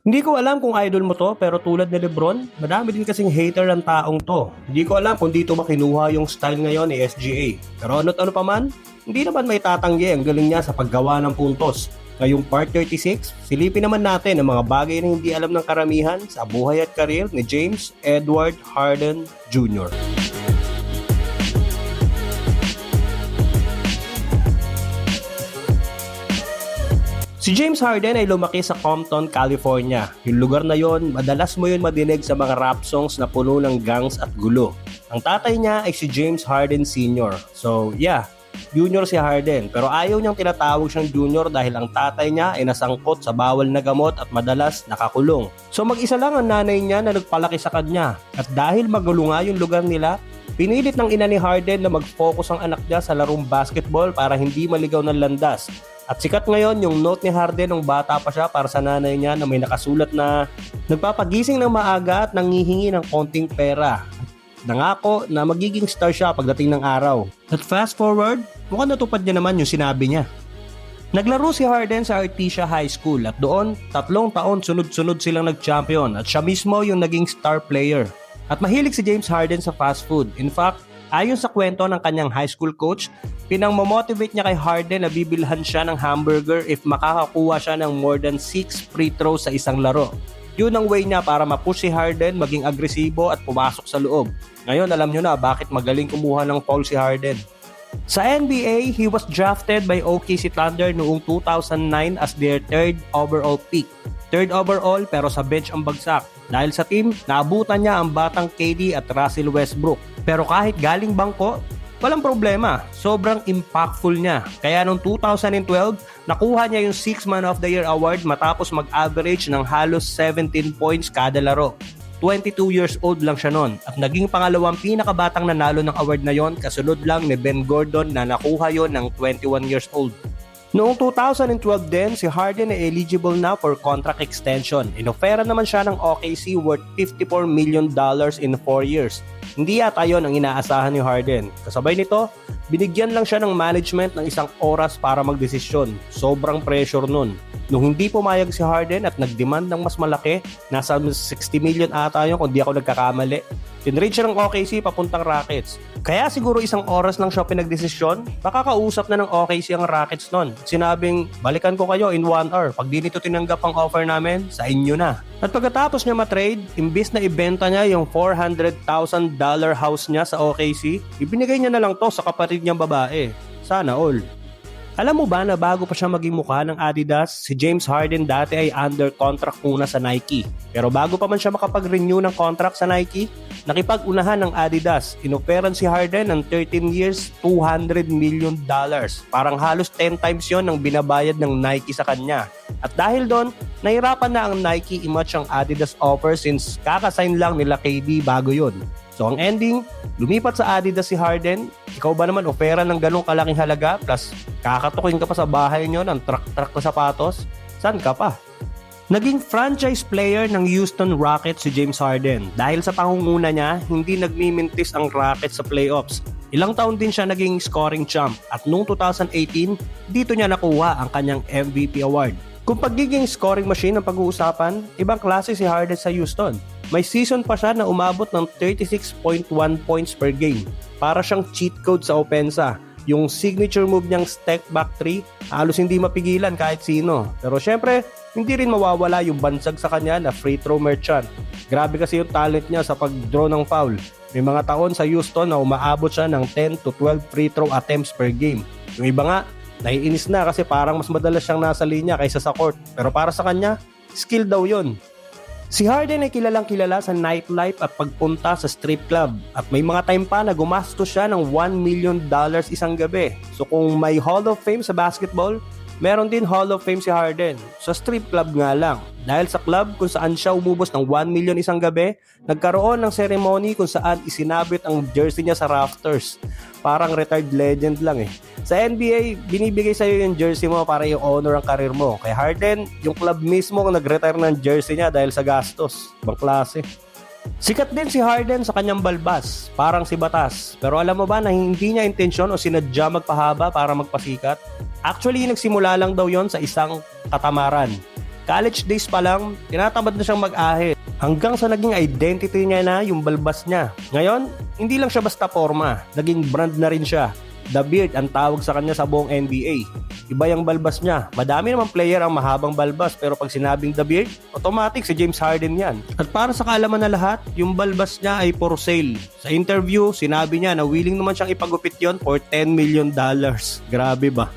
Hindi ko alam kung idol mo 'to, pero tulad ni Lebron, madami din kasing hater ang taong 'to. Hindi ko alam kung dito ba kinuha yung style ngayon ni SGA. Pero ano't ano pa man, hindi naman may tatanggi ang galing niya sa paggawa ng puntos. Ngayong part 36, silipin naman natin ang mga bagay na hindi alam ng karamihan sa buhay at karir ni James Edward Harden Jr. Si James Harden ay lumaki sa Compton, California. Yung lugar na yon, madalas mo yun madinig sa mga rap songs na puno ng gangs at gulo. Ang tatay niya ay si James Harden Sr. So yeah, junior si Harden. Pero ayaw niyang tinatawag siyang junior dahil ang tatay niya ay nasangkot sa bawal na gamot at madalas nakakulong. So mag-isa lang ang nanay niya na nagpalaki sa kanya. At dahil magulo nga yung lugar nila, pinilit ng ina ni Harden na mag-focus ang anak niya sa larong basketball para hindi maligaw ng landas. At sikat ngayon yung note ni Harden nung bata pa siya para sa nanay niya na may nakasulat na nagpapagising ng maaga at nangihingi ng konting pera. Nangako na magiging star siya pagdating ng araw. At fast forward, mukhang natupad niya naman yung sinabi niya. Naglaro si Harden sa Artesia High School at doon 3 taon sunod-sunod silang nag-champion at siya mismo yung naging star player. At mahilig si James Harden sa fast food. In fact, ayon sa kwento ng kanyang high school coach, pinang-motivate niya kay Harden na bibilhan siya ng hamburger if makakakuha siya ng more than 6 free throws sa isang laro. Yun ang way niya para ma-push si Harden maging agresibo at pumasok sa loob. Ngayon alam nyo na bakit magaling kumuha ng foul si Harden. Sa NBA, he was drafted by OKC Thunder noong 2009 as their 3rd overall pick. 3rd overall pero sa bench ang bagsak. Dahil sa team, naabutan niya ang batang KD at Russell Westbrook. Pero kahit galing bangko, walang problema. Sobrang impactful niya. Kaya noong 2012, nakuha niya yung 6th Man of the Year award matapos mag-average ng halos 17 points kada laro. 22 years old lang siya noon at naging pangalawang pinakabatang nanalo ng award na yon, kasunod lang ni Ben Gordon na nakuha yon ng 21 years old. Noong 2012 din, si Harden ay eligible na for contract extension. Inofera naman siya ng OKC worth $54 million in 4 years. Hindi yata yon ang inaasahan ni Harden. Kasabay nito, binigyan lang siya ng management ng 1 oras para magdesisyon. Sobrang pressure nun. Nung hindi pumayag si Harden at nagdemand ng mas malaki, nasa 60 million ata yun kung di ako nagkakamali. Tinrade siya ng OKC papuntang Rockets. Kaya siguro 1 oras lang siya pinagdesisyon, makakausap na ng OKC ang Rockets nun. Sinabing, balikan ko kayo in 1 hour. Pag di nito tinanggap ang offer namin, sa inyo na. At pagkatapos niya matrade, imbis na ibenta niya yung $400,000 house niya sa OKC, ibinigay niya na lang to sa kapatid niyang babae. Sana all. Alam mo ba na bago pa siya maging mukha ng Adidas, si James Harden dati ay under contract muna sa Nike. Pero bago pa man siya makapag-renew ng contract sa Nike, nakipag-unahan ng Adidas. Inoferan si Harden ng 13 years, $200 million. Parang halos 10 times yon ang binabayad ng Nike sa kanya. At dahil doon, nahirapan na ang Nike i-match ang Adidas offer since kakasign lang nila KD bago yon. So ang ending, lumipat sa Adidas si Harden. Ikaw ba naman ofera ng ganong kalaking halaga plus kakatukin ka pa sa bahay nyo ng truck-truck na sapatos? San ka pa? Naging franchise player ng Houston Rockets si James Harden. Dahil sa pangunguna niya, hindi nagmimintis ang Rockets sa playoffs. Ilang taon din siya naging scoring champ at noong 2018, dito niya nakuha ang kanyang MVP award. Kung pagiging scoring machine ang pag-uusapan, ibang klase si Harden sa Houston. May season pa siya na umabot ng 36.1 points per game. Para siyang cheat code sa opensa. Yung signature move niyang step back 3, halos hindi mapigilan kahit sino. Pero syempre, hindi rin mawawala yung bansag sa kanya na free throw merchant. Grabe kasi yung talent niya sa pag-draw ng foul. May mga taon sa Houston na umaabot siya ng 10 to 12 free throw attempts per game. Yung iba nga, naiinis na kasi parang mas madalas siyang nasa linya kaysa sa court. Pero para sa kanya, skill daw yun. Si Harden ay kilalang kilala sa nightlife at pagpunta sa strip club at may mga time pa na gumastos siya ng $1 million isang gabi. So kung may Hall of Fame sa basketball, meron din Hall of Fame si Harden. Sa strip club nga lang. Dahil sa club kung saan siya umubos ng 1 million isang gabi, nagkaroon ng ceremony kung saan isinabit ang jersey niya sa rafters. Parang retired legend lang eh. Sa NBA, binibigay sa'yo yung jersey mo para i-honor ang karir mo. Kay Harden, yung club mismo ang nag-retire ng jersey niya dahil sa gastos. Ibang klase. Sikat din si Harden sa kanyang balbas, parang si Batas. Pero alam mo ba na hindi niya intensyon o sinadya magpahaba para magpasikat? Actually, nagsimula lang daw yon sa isang katamaran. College days pa lang, tinatamad na siyang mag-ahit. Hanggang sa naging identity niya na yung balbas niya. Ngayon, hindi lang siya basta forma, naging brand na rin siya. The Beard ang tawag sa kanya sa buong NBA. Iba yung balbas niya. Madami namang player ang mahabang balbas pero pag sinabing The Beard, automatic si James Harden yan. At para sa kaalaman na lahat, yung balbas niya ay for sale. Sa interview, sinabi niya na willing naman siyang ipagupit yon for $10 million. Grabe ba?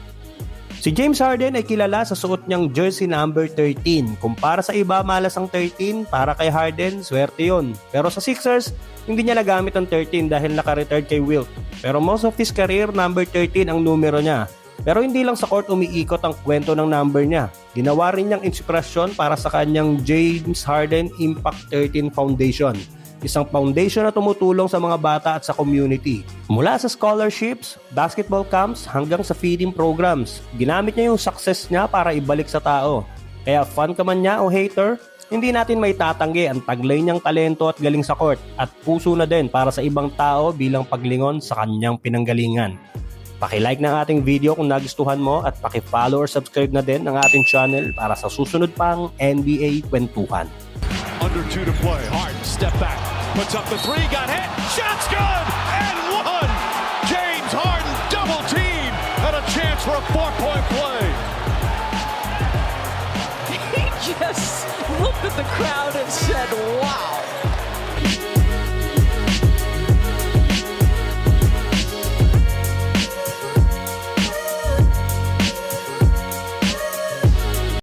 Si James Harden ay kilala sa suot niyang jersey number 13. Kung para sa iba malas ang 13, para kay Harden, swerte yon. Pero sa Sixers, hindi niya nagamit ang 13 dahil naka-retired kay Wilt. Pero most of his career, number 13 ang numero niya. Pero hindi lang sa court umiikot ang kwento ng number niya. Ginawa rin niyang inspirasyon para sa kanyang James Harden Impact 13 Foundation. Isang foundation na tumutulong sa mga bata at sa community. Mula sa scholarships, basketball camps, hanggang sa feeding programs, ginamit niya yung success niya para ibalik sa tao. Kaya fan ka man niya o hater, hindi natin may tatanggi ang taglay niyang talento at galing sa court at puso na din para sa ibang tao bilang paglingon sa kanyang pinanggalingan. Paki-like ng ating video kung nagustuhan mo at paki-follow or subscribe na din ng ating channel para sa susunod pang NBA Kwentuhan. Under 2 to play. Harden step back, puts up the three, got hit, shot's good, and one. James Harden double team and a chance for a 4-point play. He just looked at the crowd and said, wow.